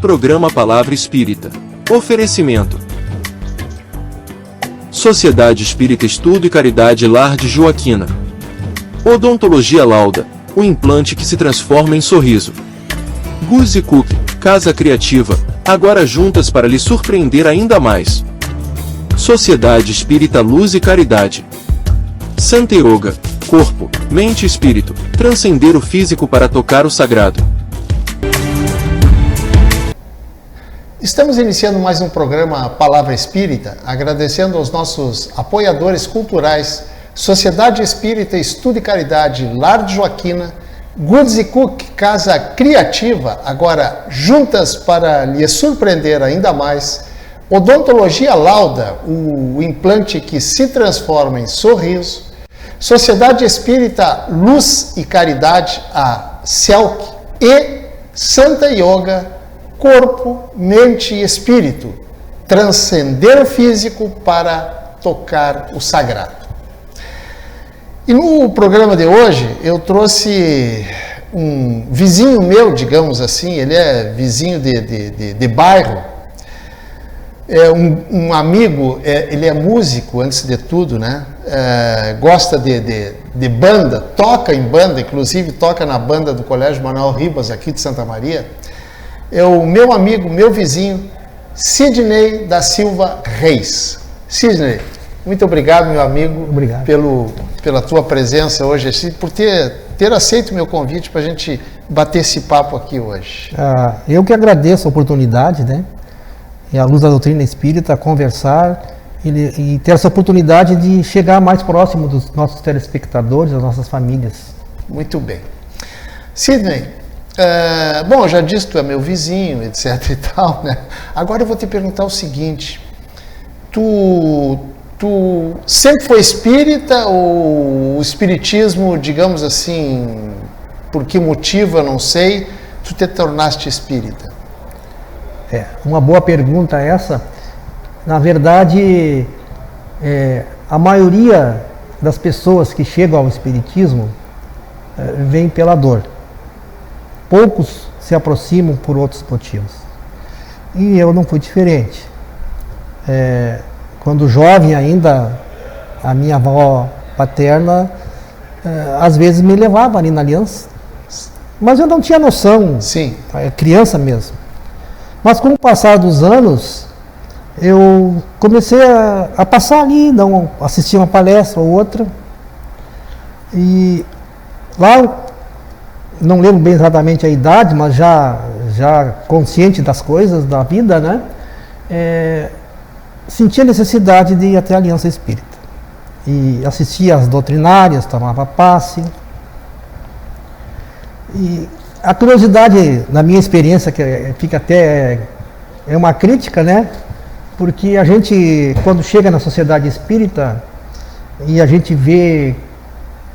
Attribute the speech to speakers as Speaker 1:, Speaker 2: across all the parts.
Speaker 1: Programa Palavra Espírita. Oferecimento: Sociedade Espírita Estudo e Caridade Lar de Joaquina. Odontologia Lauda, o implante que se transforma em sorriso. Guzzi Cook, Casa Criativa, agora juntas para lhe surpreender ainda mais. Sociedade Espírita Luz e Caridade. Santa Yoga, corpo, mente e espírito, transcender o físico para tocar o sagrado.
Speaker 2: Estamos iniciando mais um programa Palavra Espírita, agradecendo aos nossos apoiadores culturais, Sociedade Espírita Estudo e Caridade Lar de Joaquina, Guzzi Cook Casa Criativa, agora juntas para lhe surpreender ainda mais, Odontologia Lauda, o implante que se transforma em sorriso, Sociedade Espírita Luz e Caridade, a CELC, e Santa Yoga, corpo, mente e espírito, transcender o físico para tocar o sagrado. E no programa de hoje eu trouxe um vizinho meu, digamos assim, ele é vizinho de bairro, é um amigo, ele é músico antes de tudo, né? Gosta de banda, toca em banda, inclusive toca na banda do Colégio Manuel Ribas aqui de Santa Maria. É o meu amigo, meu vizinho, Sidney da Silva Reis. Sidney, muito obrigado, meu amigo,
Speaker 3: obrigado.
Speaker 2: Pela tua presença hoje, por ter aceito o meu convite para a gente bater esse papo aqui hoje.
Speaker 3: Eu que agradeço a oportunidade, né? E à luz da doutrina espírita, conversar e ter essa oportunidade de chegar mais próximo dos nossos telespectadores, das nossas famílias.
Speaker 2: Muito bem. Sidney, bom, eu já disse que tu é meu vizinho, etc e tal, né? Agora eu vou te perguntar o seguinte, tu sempre foi espírita ou o espiritismo, digamos assim, por que motivo, eu não sei, tu te tornaste espírita?
Speaker 3: Uma boa pergunta essa. Na verdade, a maioria das pessoas que chegam ao espiritismo vem pela dor. Poucos se aproximam por outros motivos. E eu não fui diferente. Quando jovem ainda, a minha avó paterna, às vezes me levava ali na aliança. Mas eu não tinha noção.
Speaker 2: Sim.
Speaker 3: Criança mesmo. Mas com o passar dos anos, eu comecei a passar ali, assistir uma palestra ou outra. E lá, não lembro bem exatamente a idade, mas já consciente das coisas da vida, né? Sentia a necessidade de ir até a Aliança Espírita. E assistia às doutrinárias, tomava passe. E a curiosidade, na minha experiência, que fica até é uma crítica, né? Porque a gente, quando chega na sociedade espírita e a gente vê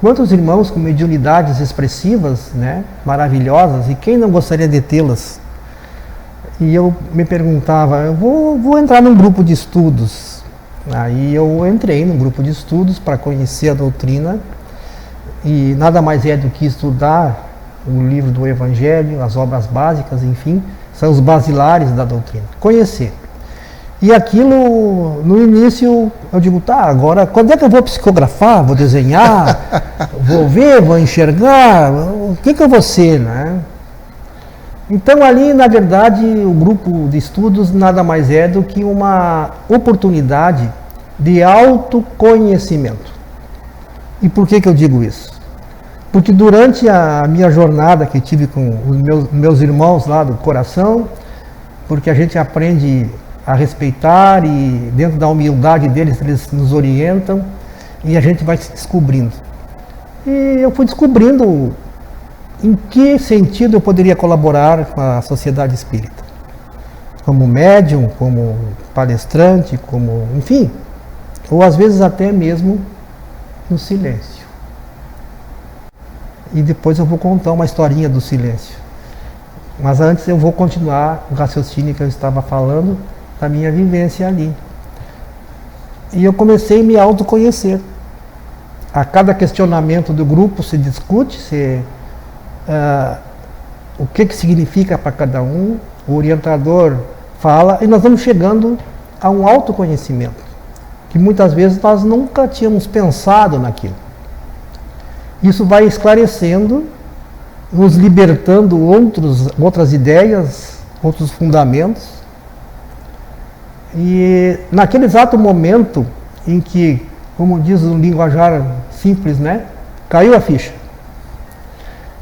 Speaker 3: quantos irmãos com mediunidades expressivas, né? Maravilhosas, e quem não gostaria de tê-las? E eu me perguntava, eu vou entrar num grupo de estudos. Aí eu entrei num grupo de estudos para conhecer a doutrina, e nada mais é do que estudar o livro do Evangelho, as obras básicas, enfim, são os basilares da doutrina. Conhecer. E aquilo, no início, eu digo, agora, quando é que eu vou psicografar, vou desenhar, vou ver, vou enxergar, o que eu vou ser, né? Então ali, na verdade, o grupo de estudos nada mais é do que uma oportunidade de autoconhecimento. E por que eu digo isso? Porque durante a minha jornada que tive com os meus irmãos lá do coração, porque a gente aprende a respeitar e dentro da humildade deles, eles nos orientam e a gente vai se descobrindo. E eu fui descobrindo em que sentido eu poderia colaborar com a sociedade espírita. Como médium, como palestrante, como, enfim, ou às vezes até mesmo no silêncio. E depois eu vou contar uma historinha do silêncio. Mas antes eu vou continuar o raciocínio que eu estava falando da minha vivência ali. E eu comecei a me autoconhecer. A cada questionamento do grupo se discute, o que significa para cada um, o orientador fala, e nós vamos chegando a um autoconhecimento, que muitas vezes nós nunca tínhamos pensado naquilo. Isso vai esclarecendo, nos libertando outras ideias, outros fundamentos. E naquele exato momento em que, como diz o linguajar simples, né, caiu a ficha,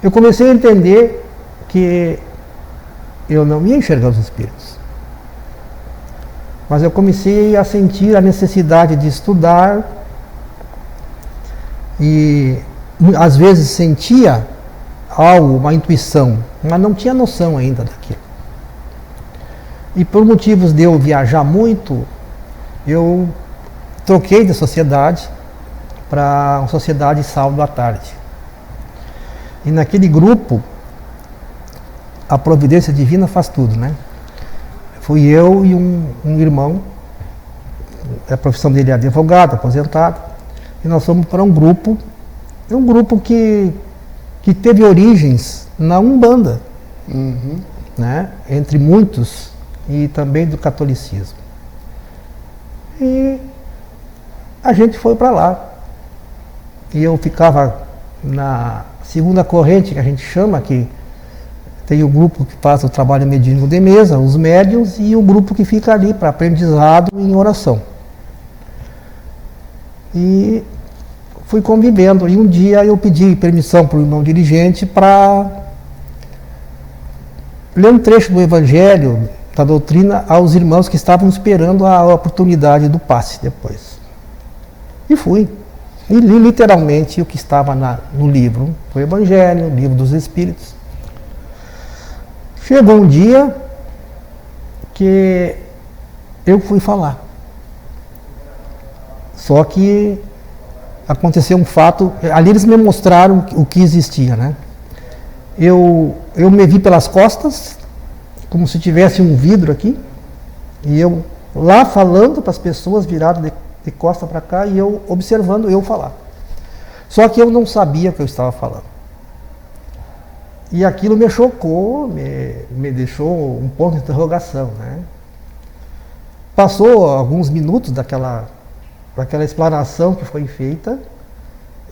Speaker 3: eu comecei a entender que eu não ia enxergar os espíritos, mas eu comecei a sentir a necessidade de estudar, e às vezes sentia algo, uma intuição, mas não tinha noção ainda daquilo. E por motivos de eu viajar muito, eu troquei de sociedade para uma sociedade sábado à tarde. E naquele grupo, a providência divina faz tudo, né? Fui eu e um irmão, a profissão dele é advogado, aposentado, e nós fomos para um grupo que teve origens na Umbanda, né? Entre muitos, e também do catolicismo. E a gente foi para lá. E eu ficava na segunda corrente, que a gente chama, que tem o grupo que faz o trabalho mediúnico de mesa, os médiuns, e o grupo que fica ali para aprendizado em oração. E fui convivendo. E um dia eu pedi permissão para o irmão dirigente para ler um trecho do Evangelho, da doutrina, aos irmãos que estavam esperando a oportunidade do passe depois. E fui. E li literalmente o que estava no livro, o Evangelho, o livro dos Espíritos. Chegou um dia que eu fui falar. Só que aconteceu um fato, ali eles me mostraram o que existia, né? Eu me vi pelas costas, como se tivesse um vidro aqui, e eu lá falando para as pessoas, virado de costa para cá, e eu observando eu falar. Só que eu não sabia o que eu estava falando. E aquilo me chocou, me deixou um ponto de interrogação, né? Passou alguns minutos daquela explanação que foi feita,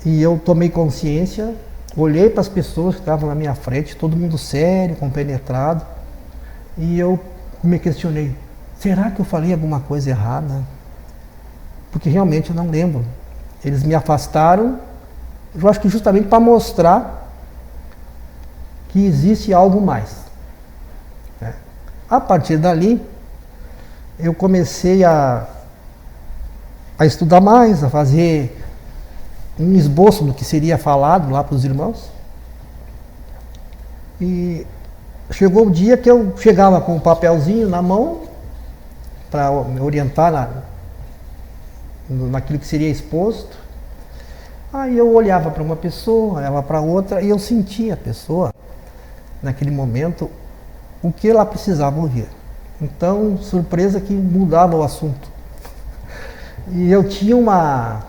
Speaker 3: e eu tomei consciência, olhei para as pessoas que estavam na minha frente, todo mundo sério, compenetrado, e eu me questionei, será que eu falei alguma coisa errada? Porque realmente eu não lembro. Eles me afastaram, eu acho que justamente para mostrar que existe algo mais. A partir dali, eu comecei a estudar mais, a fazer um esboço do que seria falado lá para os irmãos. E chegou o dia que eu chegava com um papelzinho na mão para me orientar naquilo que seria exposto. Aí eu olhava para uma pessoa, olhava para outra, e eu sentia a pessoa, naquele momento, o que ela precisava ouvir. Então, surpresa que mudava o assunto. E eu tinha uma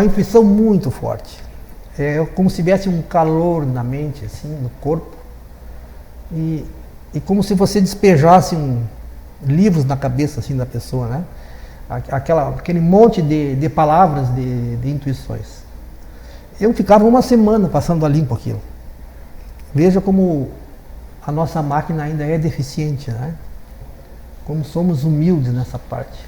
Speaker 3: intuição muito forte. Como se tivesse um calor na mente, assim, no corpo. E como se você despejasse livros na cabeça assim, da pessoa, né? Aquele monte de palavras, de intuições. Eu ficava uma semana passando a limpo aquilo. Veja como a nossa máquina ainda é deficiente, né? Como somos humildes nessa parte.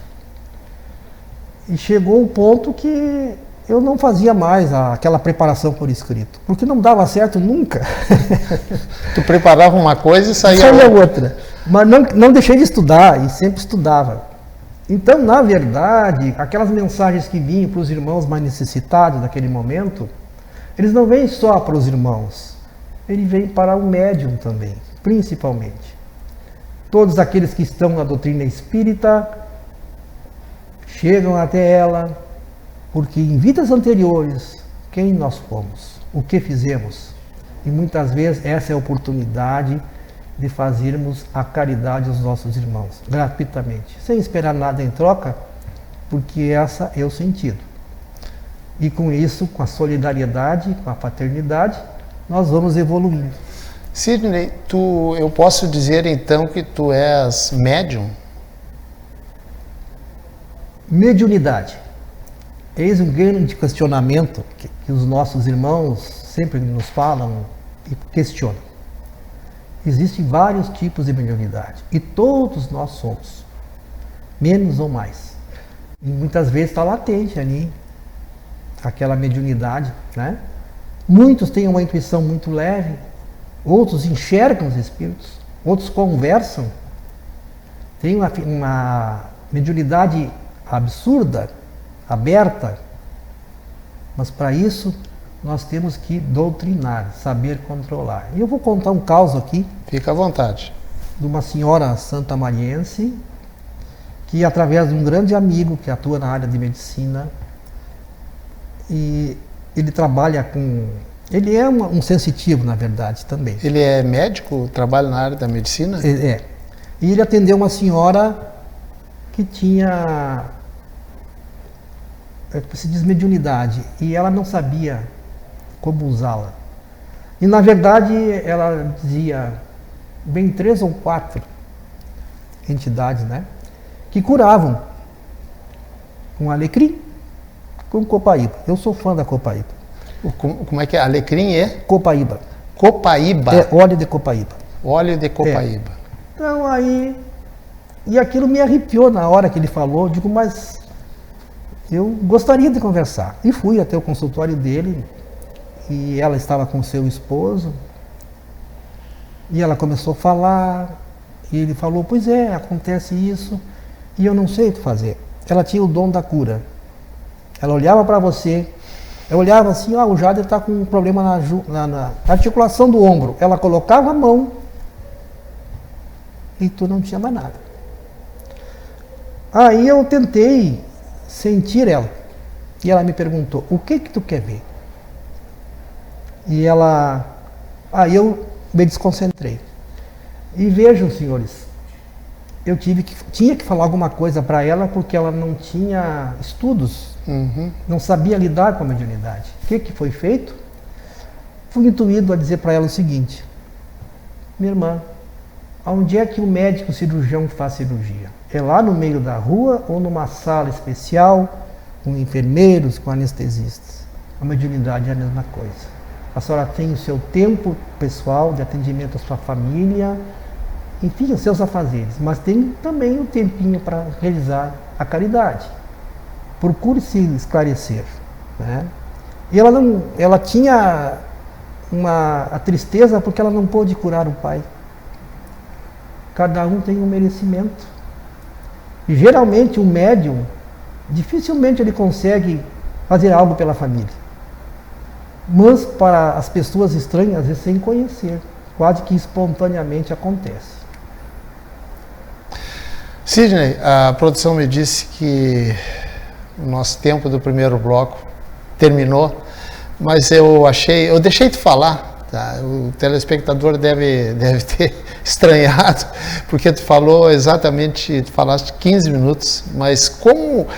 Speaker 3: E chegou um ponto que eu não fazia mais aquela preparação por escrito, porque não dava certo nunca.
Speaker 2: Tu preparava uma coisa e saía
Speaker 3: outra. Mas não deixei de estudar, e sempre estudava. Então, na verdade, aquelas mensagens que vinham para os irmãos mais necessitados naquele momento, eles não vêm só para os irmãos, ele vem para o médium também, principalmente. Todos aqueles que estão na doutrina espírita chegam até ela, porque em vidas anteriores, quem nós fomos, o que fizemos, e muitas vezes essa é a oportunidade de fazermos a caridade aos nossos irmãos, gratuitamente, sem esperar nada em troca, porque essa é o sentido. E com isso, com a solidariedade, com a fraternidade, nós vamos evoluindo.
Speaker 2: Sidney, eu posso dizer então que tu és médium?
Speaker 3: Mediunidade. Eis um grande questionamento que os nossos irmãos sempre nos falam e questionam. Existem vários tipos de mediunidade e todos nós somos, menos ou mais. E muitas vezes está latente ali aquela mediunidade, né? Muitos têm uma intuição muito leve, outros enxergam os espíritos, outros conversam. Tem uma mediunidade absurda, aberta, mas para isso nós temos que doutrinar, saber controlar. E eu vou contar um caso aqui.
Speaker 2: Fica à vontade.
Speaker 3: De uma senhora santamariense que, através de um grande amigo que atua na área de medicina, e ele trabalha com... Ele é um sensitivo, na verdade, também.
Speaker 2: Ele é médico, trabalha na área da medicina?
Speaker 3: É. E ele atendeu uma senhora que tinha, se diz, mediunidade, e ela não sabia como usá-la. E, na verdade, ela dizia, bem 3 ou 4 entidades, né, que curavam com alecrim, com copaíba. Eu sou fã da copaíba.
Speaker 2: Como é que é? Alecrim é?
Speaker 3: Copaíba.
Speaker 2: Copaíba?
Speaker 3: É óleo de copaíba.
Speaker 2: Óleo de copaíba.
Speaker 3: Então aí... E aquilo me arrepiou na hora que ele falou. Digo, mas eu gostaria de conversar. E fui até o consultório dele. E ela estava com seu esposo. E ela começou a falar. E ele falou, pois é, acontece isso. E eu não sei o que fazer. Ela tinha o dom da cura. Ela olhava para você... Eu olhava assim, o Jader está com um problema na articulação do ombro. Ela colocava a mão e tu não tinha mais nada. Aí eu tentei sentir ela. E ela me perguntou, o que tu quer ver? E ela... Aí eu me desconcentrei. E vejam, senhores, eu tinha que falar alguma coisa para ela porque ela não tinha estudos. Não sabia lidar com a mediunidade. O que foi feito? Fui intuído a dizer para ela o seguinte: minha irmã, onde é que o médico cirurgião faz cirurgia? É lá no meio da rua ou numa sala especial, com enfermeiros, com anestesistas? A mediunidade é a mesma coisa. A senhora tem o seu tempo pessoal de atendimento à sua família, enfim, os seus afazeres, mas tem também um tempinho para realizar a caridade. Procure se esclarecer, né? E ela tinha a tristeza porque ela não pôde curar o pai. Cada um tem um merecimento. E geralmente o médium, dificilmente ele consegue fazer algo pela família. Mas para as pessoas estranhas, às vezes sem conhecer, quase que espontaneamente acontece.
Speaker 2: Sidney, a produção me disse que o nosso tempo do primeiro bloco terminou, mas eu deixei de falar, tá? O telespectador deve ter estranhado, porque tu falaste 15 minutos, mas como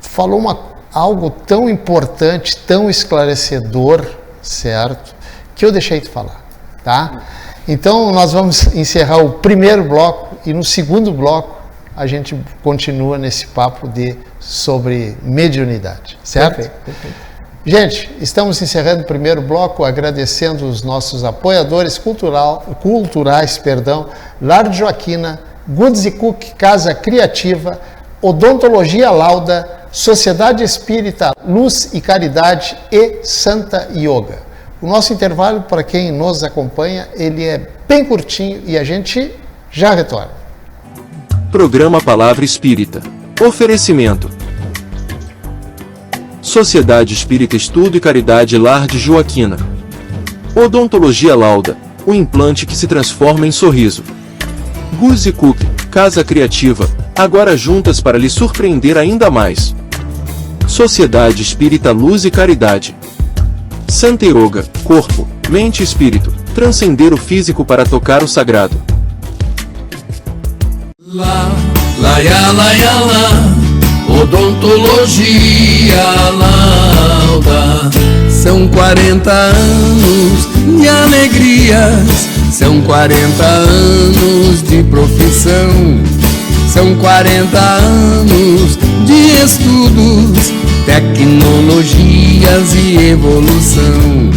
Speaker 2: tu falou algo tão importante, tão esclarecedor, certo, que eu deixei de falar, tá? Então nós vamos encerrar o primeiro bloco e no segundo bloco a gente continua nesse papo sobre mediunidade, certo?
Speaker 3: Perfeito.
Speaker 2: Gente, estamos encerrando o primeiro bloco, agradecendo os nossos apoiadores culturais, Lar de Joaquina, Goods & Cook, Casa Criativa, Odontologia Lauda, Sociedade Espírita Luz e Caridade e Santa Yoga. O nosso intervalo, para quem nos acompanha, ele é bem curtinho e a gente já retorna.
Speaker 1: Programa Palavra Espírita. Oferecimento: Sociedade Espírita Estudo e Caridade Lar de Joaquina. Odontologia Lauda, o implante que se transforma em sorriso. Goods & Cook, Casa Criativa, agora juntas para lhe surpreender ainda mais. Sociedade Espírita Luz e Caridade. Santa Yoga, corpo, mente e espírito, transcender o físico para tocar o sagrado.
Speaker 4: Odontologia Lauda. São 40 anos de alegrias, São 40 anos de profissão, são 40 anos de estudos, tecnologias e evolução.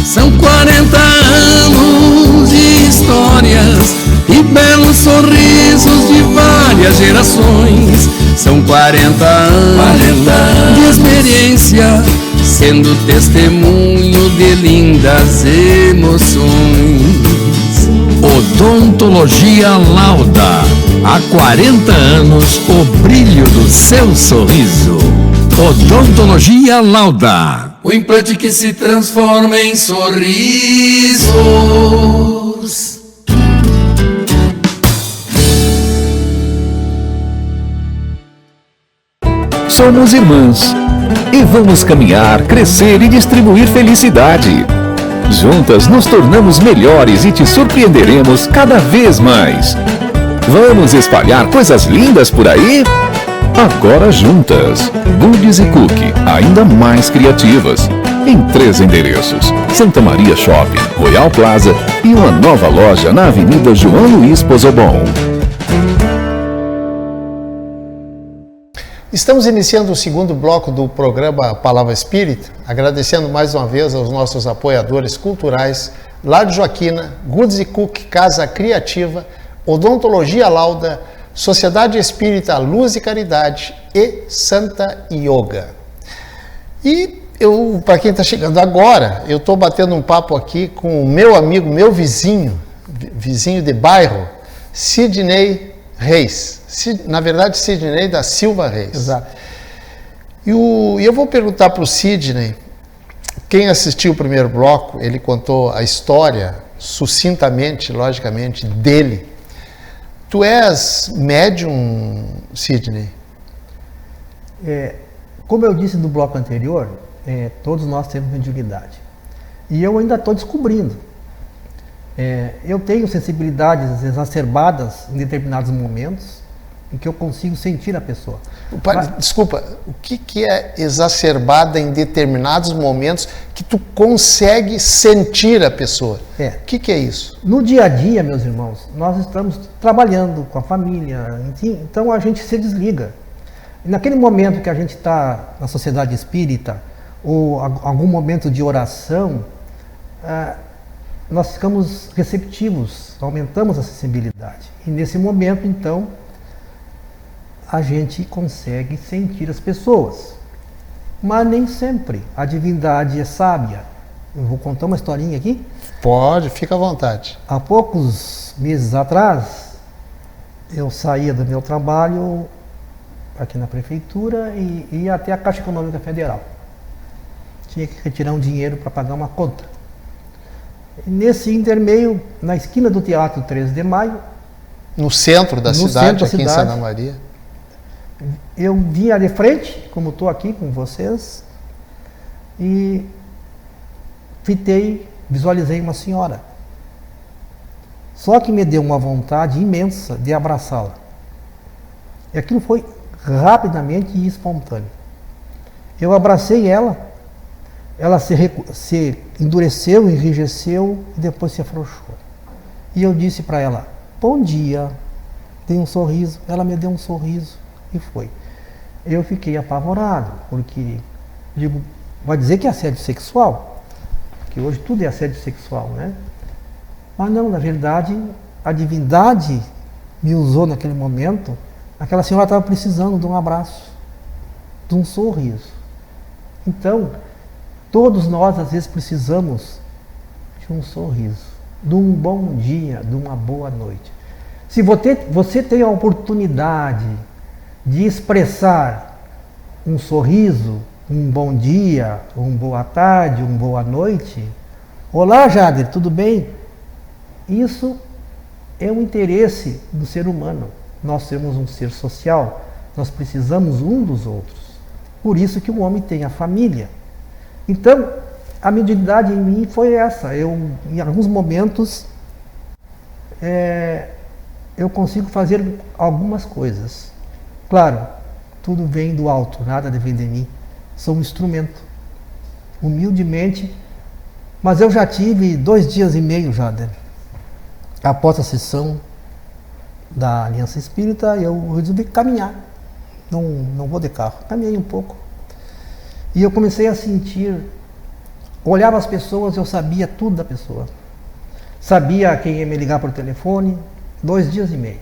Speaker 4: São 40 anos de histórias e belos sorrisos de várias gerações. São 40 anos de experiência, sendo testemunho de lindas emoções.
Speaker 5: Odontologia Lauda. Há 40 anos, o brilho do seu sorriso. Odontologia Lauda.
Speaker 4: O implante que se transforma em sorrisos.
Speaker 5: Somos irmãs e vamos caminhar, crescer e distribuir felicidade. Juntas nos tornamos melhores e te surpreenderemos cada vez mais. Vamos espalhar coisas lindas por aí? Agora juntas, Goodies e Cookie, ainda mais criativas. Em 3 endereços: Santa Maria Shopping, Royal Plaza e uma nova loja na Avenida João Luiz Pozobon.
Speaker 2: Estamos iniciando o segundo bloco do programa Palavra Espírita, agradecendo mais uma vez aos nossos apoiadores culturais, Lar de Joaquina, Goodies e Cookie, Casa Criativa, Odontologia Lauda, Sociedade Espírita Luz e Caridade e Santa Yoga. E para quem está chegando agora, eu estou batendo um papo aqui com o meu amigo, meu vizinho de bairro, Sidney Reis. Na verdade, Sidney da Silva Reis.
Speaker 3: Exato.
Speaker 2: E eu vou perguntar para o Sidney, quem assistiu o primeiro bloco, ele contou a história, sucintamente, logicamente, dele. Tu és médium, Sidney?
Speaker 3: Como eu disse no bloco anterior, todos nós temos mediunidade. E eu ainda estou descobrindo. Eu tenho sensibilidades exacerbadas em determinados momentos em que eu consigo sentir a pessoa.
Speaker 2: Desculpa, o que é exacerbada em determinados momentos que tu consegue sentir a pessoa? O que é isso?
Speaker 3: No dia a dia, meus irmãos, nós estamos trabalhando com a família, enfim, então a gente se desliga. E naquele momento que a gente está na sociedade espírita, ou algum momento de oração, nós ficamos receptivos, aumentamos a sensibilidade. E nesse momento, então, a gente consegue sentir as pessoas. Mas nem sempre. A divindade é sábia. Eu vou contar uma historinha aqui?
Speaker 2: Pode, fica à vontade.
Speaker 3: Há poucos meses atrás, eu saía do meu trabalho aqui na prefeitura e ia até a Caixa Econômica Federal. Tinha que retirar um dinheiro para pagar uma conta. E nesse intermeio, na esquina do Teatro 13 de Maio,
Speaker 2: no centro da cidade, aqui em Santa Maria,
Speaker 3: eu vinha de frente, como estou aqui com vocês, e visualizei uma senhora. Só que me deu uma vontade imensa de abraçá-la. E aquilo foi rapidamente e espontâneo. Eu abracei ela se endureceu, enrijeceu e depois se afrouxou. E eu disse para ela, bom dia, dei um sorriso, ela me deu um sorriso e foi. Eu fiquei apavorado, porque, digo, vai dizer que é assédio sexual? Porque hoje tudo é assédio sexual, né? Mas não, na verdade, a divindade me usou naquele momento. Aquela senhora estava precisando de um abraço, de um sorriso. Então, todos nós às vezes precisamos de um sorriso, de um bom dia, de uma boa noite. Se você tem a oportunidade de expressar um sorriso, um bom dia, uma boa tarde, uma boa noite. Olá, Jader, tudo bem? Isso é um interesse do ser humano. Nós somos um ser social, nós precisamos um dos outros. Por isso que o homem tem a família. Então, a mediunidade em mim foi essa. Em alguns momentos, eu consigo fazer algumas coisas. Claro, tudo vem do alto, nada vem de mim. Sou um instrumento, humildemente. Mas eu já tive 2 dias e meio, Jader, após a sessão da Aliança Espírita, eu resolvi caminhar. Não vou de carro. Caminhei um pouco. E eu comecei a sentir, olhava as pessoas, eu sabia tudo da pessoa. Sabia quem ia me ligar por telefone, 2 dias e meio.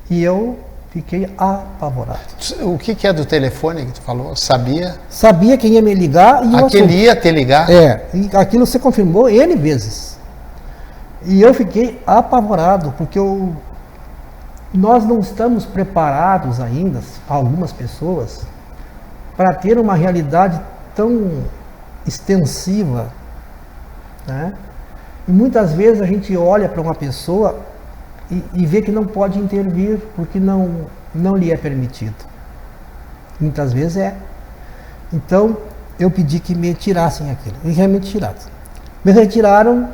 Speaker 3: E eu fiquei apavorado.
Speaker 2: O que é do telefone que tu falou? Sabia?
Speaker 3: Sabia quem ia me ligar e eu
Speaker 2: Aquele ia te ligar?
Speaker 3: e aquilo você confirmou N vezes. E eu fiquei apavorado, porque nós não estamos preparados ainda, algumas pessoas, para ter uma realidade tão extensiva, né? E muitas vezes a gente olha para uma pessoa e vê que não pode intervir, porque não lhe é permitido. Muitas vezes é. Então, eu pedi que me tirassem aquilo. E realmente tiraram. Me retiraram,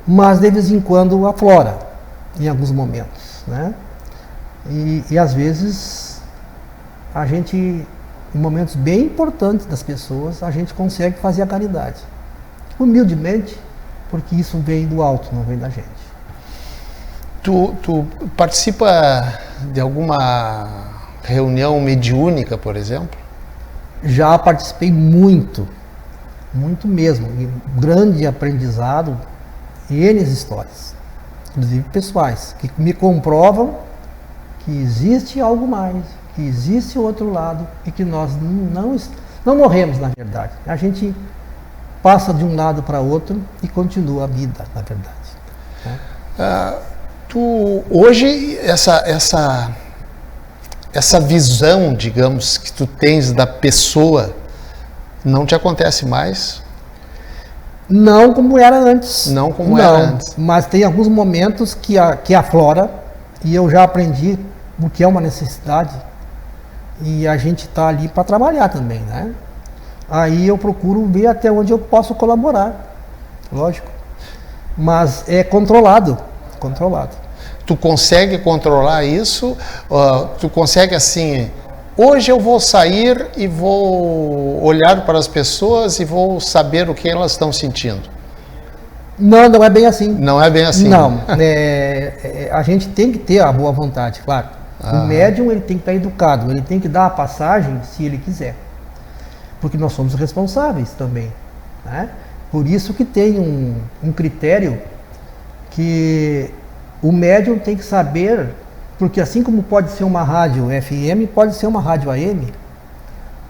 Speaker 3: mas de vez em quando aflora, em alguns momentos, né? E às vezes, a gente, em momentos bem importantes das pessoas, a gente consegue fazer a caridade. Humildemente, porque isso vem do alto, não vem da gente.
Speaker 2: Tu participa de alguma reunião mediúnica, por exemplo?
Speaker 3: Já participei muito mesmo, e grande aprendizado e N histórias, inclusive pessoais, que me comprovam que existe algo mais, que existe outro lado e que nós não morremos, na verdade. A gente passa de um lado para outro e continua a vida, na verdade. Né?
Speaker 2: Hoje, essa visão, digamos, que tu tens da pessoa, não te acontece mais?
Speaker 3: Não como era antes.
Speaker 2: Não como era antes.
Speaker 3: Mas tem alguns momentos que aflora, e eu já aprendi o que é uma necessidade, e a gente está ali para trabalhar também, né? Aí eu procuro ver até onde eu posso colaborar, lógico. Mas é controlado.
Speaker 2: Tu consegue controlar isso? Tu consegue assim, hoje eu vou sair e vou olhar para as pessoas e vou saber o que elas estão sentindo?
Speaker 3: Não é bem assim.
Speaker 2: Não é bem assim?
Speaker 3: Não, a gente tem que ter a boa vontade, claro. O médium, ele tem que estar educado, ele tem que dar a passagem se ele quiser. Porque nós somos responsáveis também, né? Por isso que tem um critério que o médium tem que saber, porque assim como pode ser uma rádio FM, pode ser uma rádio AM,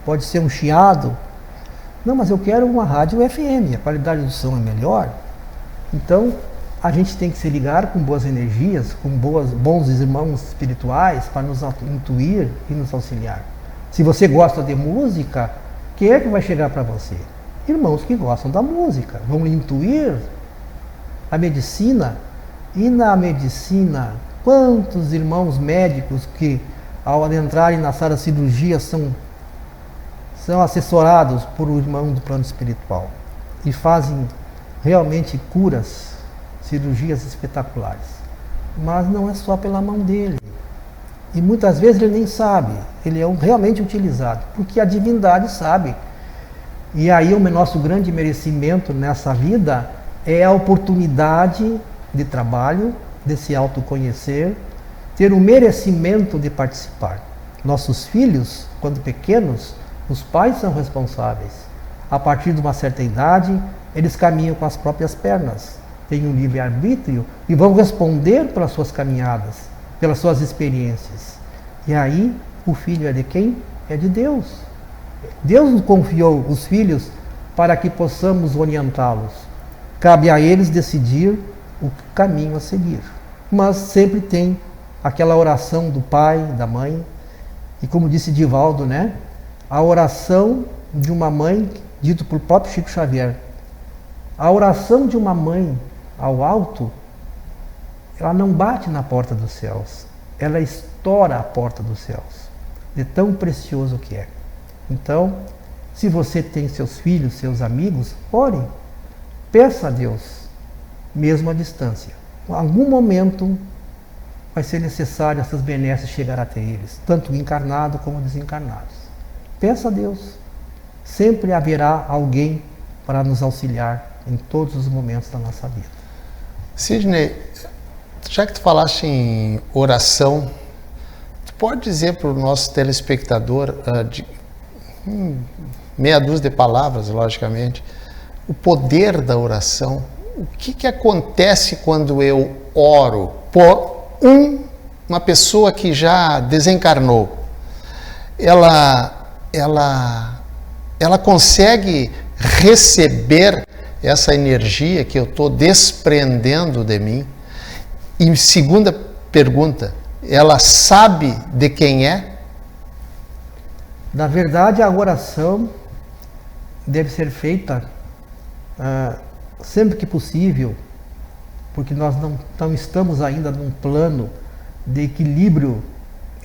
Speaker 3: pode ser um chiado. Não, mas eu quero uma rádio FM, a qualidade do som é melhor. Então, a gente tem que se ligar com boas energias, com bons irmãos espirituais para nos intuir e nos auxiliar. Se você gosta de música, quem é que vai chegar para você? Irmãos que gostam da música, vão intuir a medicina. E na medicina, quantos irmãos médicos que, ao entrarem na sala de cirurgia, são assessorados por um irmão do plano espiritual e fazem realmente curas, cirurgias espetaculares. Mas não é só pela mão dele. E muitas vezes ele nem sabe, ele é realmente utilizado, porque a divindade sabe. E aí o nosso grande merecimento nessa vida é a oportunidade de trabalho, de se autoconhecer, ter o merecimento de participar. Nossos filhos, quando pequenos, os pais são responsáveis. A partir de uma certa idade, eles caminham com as próprias pernas, têm um livre-arbítrio e vão responder pelas suas caminhadas, pelas suas experiências. E aí, o filho é de quem? É de Deus. Deus nos confiou os filhos para que possamos orientá-los. Cabe a eles decidir o caminho a seguir. Mas sempre tem aquela oração do pai, da mãe, e como disse Divaldo, né? A oração de uma mãe, dito por próprio Chico Xavier, a oração de uma mãe ao alto, ela não bate na porta dos céus, ela estoura a porta dos céus, de tão precioso que é. Então, se você tem seus filhos, seus amigos, ore, peça a Deus, mesmo à distância. Em algum momento vai ser necessário essas benesses chegar até eles, tanto encarnados como desencarnados. Peça a Deus. Sempre haverá alguém para nos auxiliar em todos os momentos da nossa vida.
Speaker 2: Sidney, Já que tu falaste em oração, tu pode dizer para o nosso telespectador, meia dúzia de palavras, logicamente, o poder da oração? O que acontece quando eu oro por uma pessoa que já desencarnou? Ela consegue receber essa energia que eu estou desprendendo de mim? E segunda pergunta, ela sabe de quem é?
Speaker 3: Na verdade, a oração deve ser feita sempre que possível, porque nós não estamos ainda num plano de equilíbrio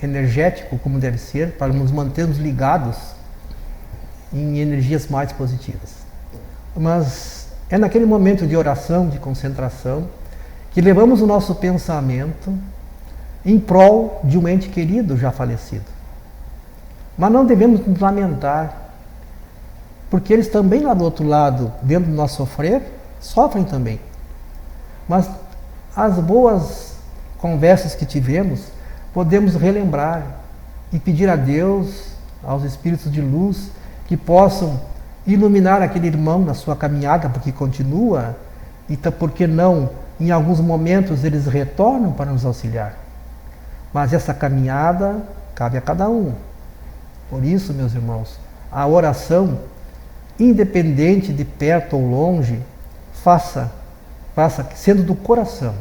Speaker 3: energético como deve ser, para nos mantermos ligados em energias mais positivas. Mas é naquele momento de oração, de concentração, que levamos o nosso pensamento em prol de um ente querido já falecido. Mas não devemos nos lamentar, porque eles também lá do outro lado, dentro do nosso sofrer, sofrem também. Mas as boas conversas que tivemos, podemos relembrar e pedir a Deus, aos espíritos de luz, que possam iluminar aquele irmão na sua caminhada, porque continua, e por que não, em alguns momentos eles retornam para nos auxiliar. Mas essa caminhada cabe a cada um. Por isso, meus irmãos, a oração, independente de perto ou longe, faça sendo do coração.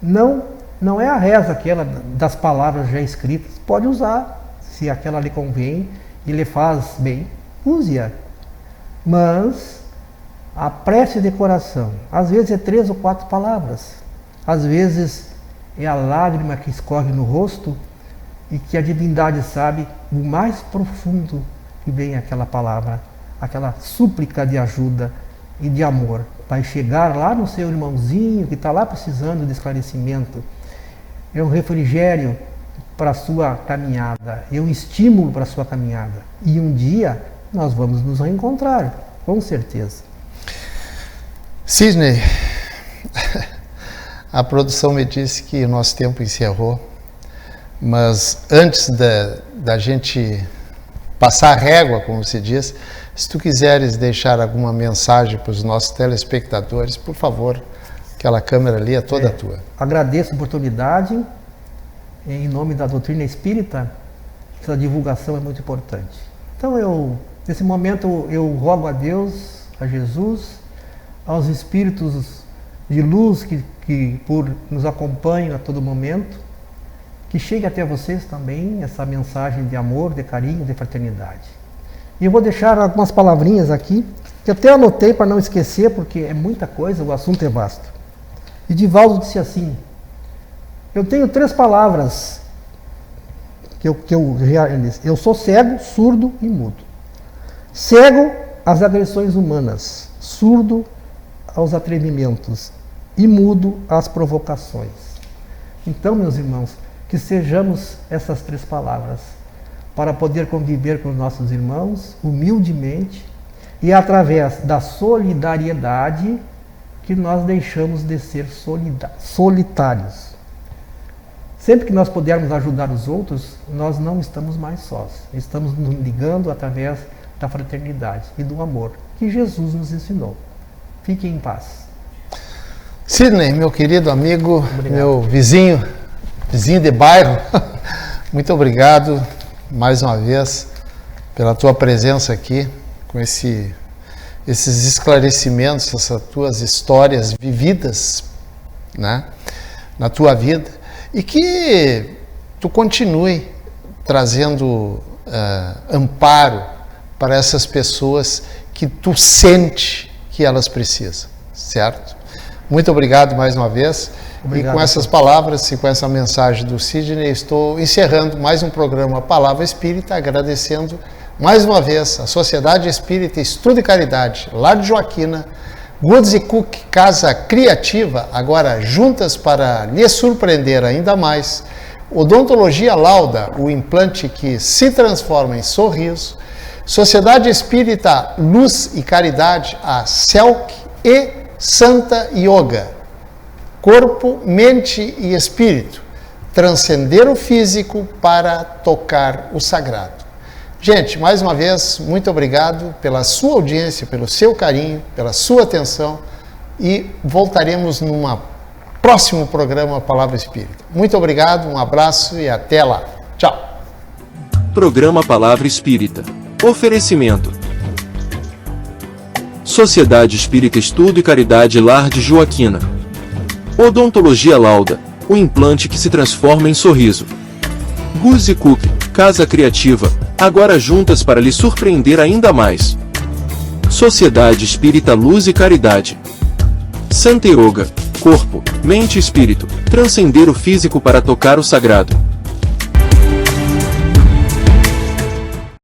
Speaker 3: Não é a reza aquela das palavras já escritas. Pode usar, se aquela lhe convém e lhe faz bem, use-a. Mas a prece de coração, às vezes é 3 ou 4 palavras, às vezes é a lágrima que escorre no rosto e que a divindade sabe o mais profundo que vem aquela palavra, aquela súplica de ajuda e de amor, vai chegar lá no seu irmãozinho que está lá precisando de esclarecimento. É um refrigério para a sua caminhada, é um estímulo para a sua caminhada. E um dia nós vamos nos reencontrar, com certeza.
Speaker 2: Sidney, a produção me disse que o nosso tempo encerrou, mas antes da gente passar a régua, como se diz, se tu quiseres deixar alguma mensagem para os nossos telespectadores, por favor, aquela câmera ali é toda tua.
Speaker 3: Agradeço a oportunidade, em nome da doutrina espírita, essa divulgação é muito importante. Então nesse momento eu rogo a Deus, a Jesus, aos espíritos de luz que por nos acompanham a todo momento, que chegue até vocês também essa mensagem de amor, de carinho, de fraternidade. E eu vou deixar algumas palavrinhas aqui, que até anotei para não esquecer, porque é muita coisa, o assunto é vasto. E Divaldo disse assim: eu tenho 3 palavras eu sou cego, surdo e mudo. Cego às agressões humanas, surdo aos atrevimentos e mudo às provocações. Então, meus irmãos, que sejamos essas 3 palavras para poder conviver com os nossos irmãos humildemente e através da solidariedade que nós deixamos de ser solitários. Sempre que nós pudermos ajudar os outros, nós não estamos mais sós. Estamos nos ligando através da fraternidade e do amor que Jesus nos ensinou. Fiquem em paz.
Speaker 2: Sidney, meu querido amigo,
Speaker 3: Obrigado.
Speaker 2: Meu vizinho de bairro, muito obrigado mais uma vez pela tua presença aqui, com esses esclarecimentos, essas tuas histórias vividas, né, na tua vida, e que tu continue trazendo amparo para essas pessoas que tu sente que elas precisam, certo? Muito obrigado mais uma vez.
Speaker 3: Obrigado,
Speaker 2: e com essas palavras e com essa mensagem do Sidney, estou encerrando mais um programa Palavra Espírita, agradecendo mais uma vez a Sociedade Espírita Estudo e Caridade, Lar de Joaquina, Goods e Cook, Casa Criativa, agora juntas para lhe surpreender ainda mais, Odontologia Lauda, o implante que se transforma em sorriso, Sociedade Espírita Luz e Caridade, a CELC e Santa Yoga. corpo, mente e espírito, transcender o físico para tocar o sagrado. Gente, mais uma vez, muito obrigado pela sua audiência, pelo seu carinho, pela sua atenção e voltaremos num próximo programa Palavra Espírita. Muito obrigado, um abraço e até lá. Tchau.
Speaker 1: Programa Palavra Espírita. Oferecimento: Sociedade Espírita Estudo e Caridade Lar de Joaquina. Odontologia Lauda, o implante que se transforma em sorriso. Guzzi Cookie, Casa Criativa, agora juntas para lhe surpreender ainda mais. Sociedade Espírita Luz e Caridade. Santa Yoga, corpo, mente e espírito, transcender o físico para tocar o sagrado.